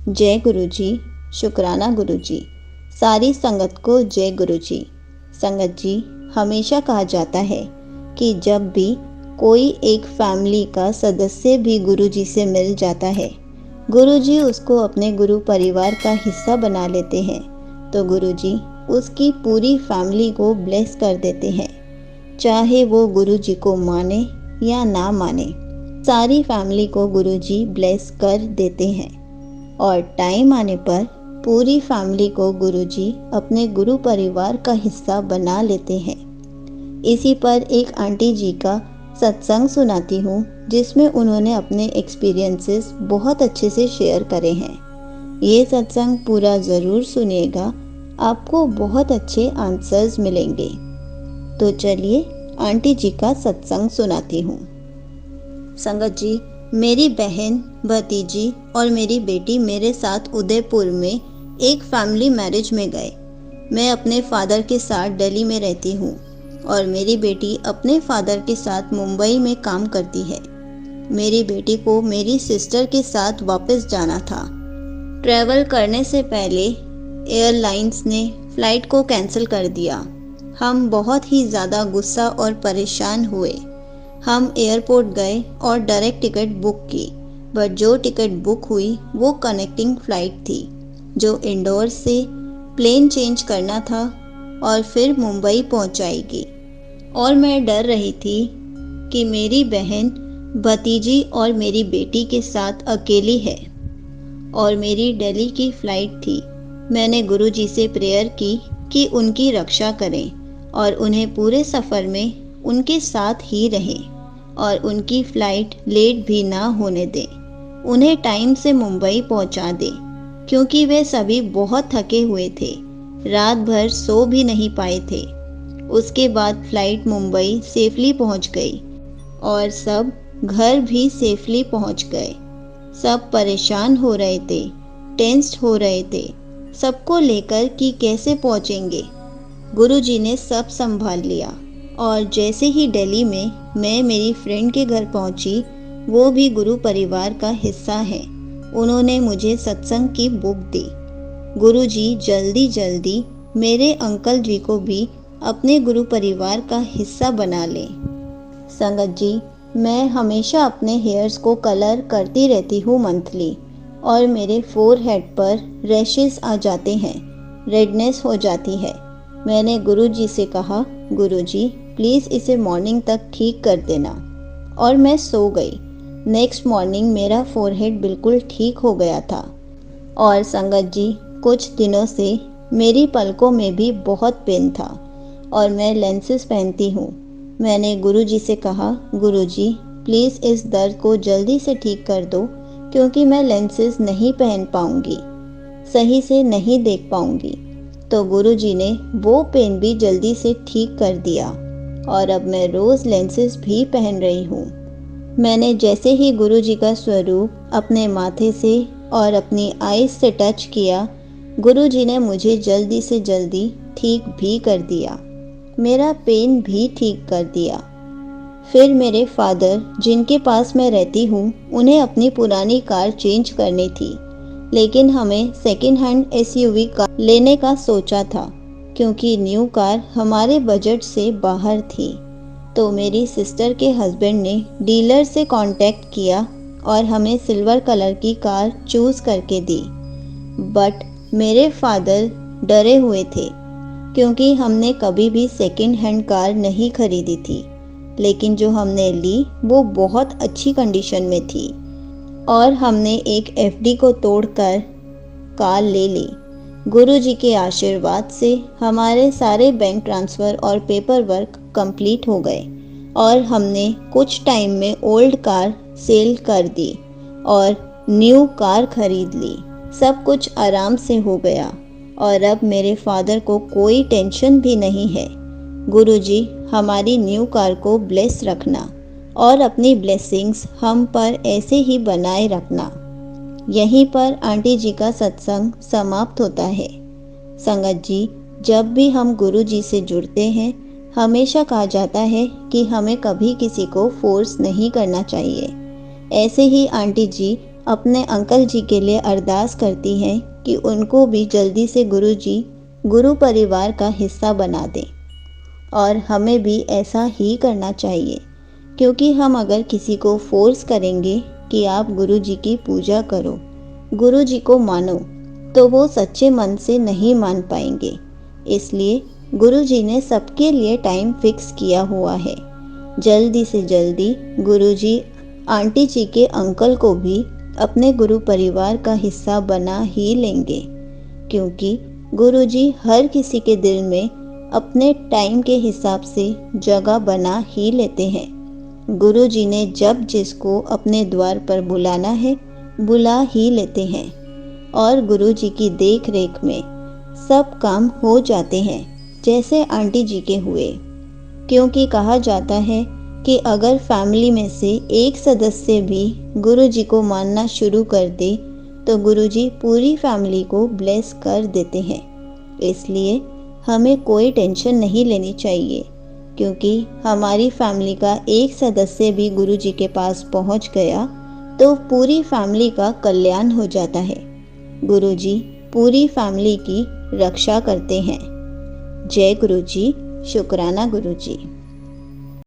जय गुरुजी। शुक्राना गुरुजी। सारी संगत को जय गुरुजी। संगत जी, हमेशा कहा जाता है कि जब भी कोई एक फैमिली का सदस्य भी गुरुजी से मिल जाता है, गुरुजी उसको अपने गुरु परिवार का हिस्सा बना लेते हैं, तो गुरुजी उसकी पूरी फैमिली को ब्लेस कर देते हैं। चाहे वो गुरुजी को माने या ना माने, सारी फैमिली को गुरुजी ब्लेस कर देते हैं और टाइम आने पर पूरी फैमिली को गुरुजी अपने गुरु परिवार का हिस्सा बना लेते हैं। इसी पर एक आंटी जी का सत्संग सुनाती हूँ, जिसमें उन्होंने अपने एक्सपीरियंसेस बहुत अच्छे से शेयर करे हैं। ये सत्संग पूरा ज़रूर सुनिएगा, आपको बहुत अच्छे आंसर्स मिलेंगे। तो चलिए आंटी जी का सत्संग सुनाती हूँ। संगत जी, मेरी बहन, भतीजी और मेरी बेटी मेरे साथ उदयपुर में एक फैमिली मैरिज में गए। मैं अपने फादर के साथ दिल्ली में रहती हूँ और मेरी बेटी अपने फादर के साथ मुंबई में काम करती है। मेरी बेटी को मेरी सिस्टर के साथ वापस जाना था। ट्रैवल करने से पहले एयरलाइंस ने फ़्लाइट को कैंसिल कर दिया। हम बहुत ही ज़्यादा गुस्सा और परेशान हुए। हम एयरपोर्ट गए और डायरेक्ट टिकट बुक की, बट जो टिकट बुक हुई वो कनेक्टिंग फ़्लाइट थी, जो इंदौर से प्लेन चेंज करना था और फिर मुंबई पहुंचाएगी। और मैं डर रही थी कि मेरी बहन, भतीजी और मेरी बेटी के साथ अकेली है और मेरी दिल्ली की फ़्लाइट थी। मैंने गुरुजी से प्रेयर की कि उनकी रक्षा करें और उन्हें पूरे सफ़र में उनके साथ ही रहें और उनकी फ़्लाइट लेट भी ना होने दें। उन्हें टाइम से मुंबई पहुंचा दें, क्योंकि वे सभी बहुत थके हुए थे, रात भर सो भी नहीं पाए थे। उसके बाद फ़्लाइट मुंबई सेफली पहुंच गई और सब घर भी सेफली पहुंच गए। सब परेशान हो रहे थे, टेंस्ड हो रहे थे, सबको लेकर कि कैसे पहुंचेंगे। गुरुजी ने सब संभाल लिया और जैसे ही दिल्ली में मैं मेरी फ्रेंड के घर पहुंची, वो भी गुरु परिवार का हिस्सा है। उन्होंने मुझे सत्संग की बुक दी। गुरुजी जल्दी जल्दी मेरे अंकल जी को भी अपने गुरु परिवार का हिस्सा बना लें। संगत जी, मैं हमेशा अपने हेयर्स को कलर करती रहती हूँ मंथली, और मेरे फोरहेड पर रैशेस आ जाते हैं, रेडनेस हो जाती है। मैंने गुरुजी से कहा, गुरुजी प्लीज़ इसे मॉर्निंग तक ठीक कर देना, और मैं सो गई। नेक्स्ट मॉर्निंग मेरा फोरहेड बिल्कुल ठीक हो गया था। और संगत जी, कुछ दिनों से मेरी पलकों में भी बहुत पेन था और मैं लेंसेज पहनती हूँ। मैंने गुरुजी से कहा, गुरुजी प्लीज़ इस दर्द को जल्दी से ठीक कर दो, क्योंकि मैं लेंसेज नहीं पहन पाऊँगी, सही से नहीं देख पाऊँगी। तो गुरुजी ने वो पेन भी जल्दी से ठीक कर दिया और अब मैं रोज़ लेंसेज भी पहन रही हूँ। मैंने जैसे ही गुरुजी का स्वरूप अपने माथे से और अपनी आईज से टच किया, गुरुजी ने मुझे जल्दी से जल्दी ठीक भी कर दिया, मेरा पेन भी ठीक कर दिया। फिर मेरे फादर, जिनके पास मैं रहती हूँ, उन्हें अपनी पुरानी कार चेंज करनी थी, लेकिन हमें सेकेंड हैंड एसयूवी कार लेने का सोचा था, क्योंकि न्यू कार हमारे बजट से बाहर थी। तो मेरी सिस्टर के हस्बैंड ने डीलर से कांटेक्ट किया और हमें सिल्वर कलर की कार चूज़ करके दी। बट मेरे फादर डरे हुए थे, क्योंकि हमने कभी भी सेकेंड हैंड कार नहीं खरीदी थी, लेकिन जो हमने ली वो बहुत अच्छी कंडीशन में थी और हमने एक एफडी को तोड़कर कार ले ली। गुरुजी के आशीर्वाद से हमारे सारे बैंक ट्रांसफ़र और पेपर वर्क कंप्लीट हो गए और हमने कुछ टाइम में ओल्ड कार सेल कर दी और न्यू कार खरीद ली। सब कुछ आराम से हो गया और अब मेरे फादर को कोई टेंशन भी नहीं है। गुरुजी हमारी न्यू कार को ब्लेस रखना और अपनी ब्लेसिंग्स हम पर ऐसे ही बनाए रखना। यहीं पर आंटी जी का सत्संग समाप्त होता है। संगत जी, जब भी हम गुरु जी से जुड़ते हैं, हमेशा कहा जाता है कि हमें कभी किसी को फोर्स नहीं करना चाहिए। ऐसे ही आंटी जी अपने अंकल जी के लिए अरदास करती हैं कि उनको भी जल्दी से गुरुजी गुरु परिवार का हिस्सा बना दें। और हमें भी ऐसा ही करना चाहिए, क्योंकि हम अगर किसी को फोर्स करेंगे कि आप गुरुजी की पूजा करो, गुरुजी को मानो, तो वो सच्चे मन से नहीं मान पाएंगे। इसलिए गुरुजी ने सबके लिए टाइम फिक्स किया हुआ है। जल्दी से जल्दी गुरुजी आंटी जी के अंकल को भी अपने गुरु परिवार का हिस्सा बना ही लेंगे, क्योंकि गुरुजी हर किसी के दिल में अपने टाइम के हिसाब से जगह बना ही लेते हैं। गुरुजी ने जब जिसको अपने द्वार पर बुलाना है बुला ही लेते हैं, और गुरुजी की देख रेख में सब काम हो जाते हैं, जैसे आंटी जी के हुए। क्योंकि कहा जाता है कि अगर फैमिली में से एक सदस्य भी गुरुजी को मानना शुरू कर दे तो गुरुजी पूरी फैमिली को ब्लेस कर देते हैं। इसलिए हमें कोई टेंशन नहीं लेनी चाहिए, क्योंकि हमारी फैमिली का एक सदस्य भी गुरुजी के पास पहुंच गया तो पूरी फैमिली का कल्याण हो जाता है। गुरुजी पूरी फैमिली की रक्षा करते हैं। जय गुरुजी, शुक्राना गुरुजी।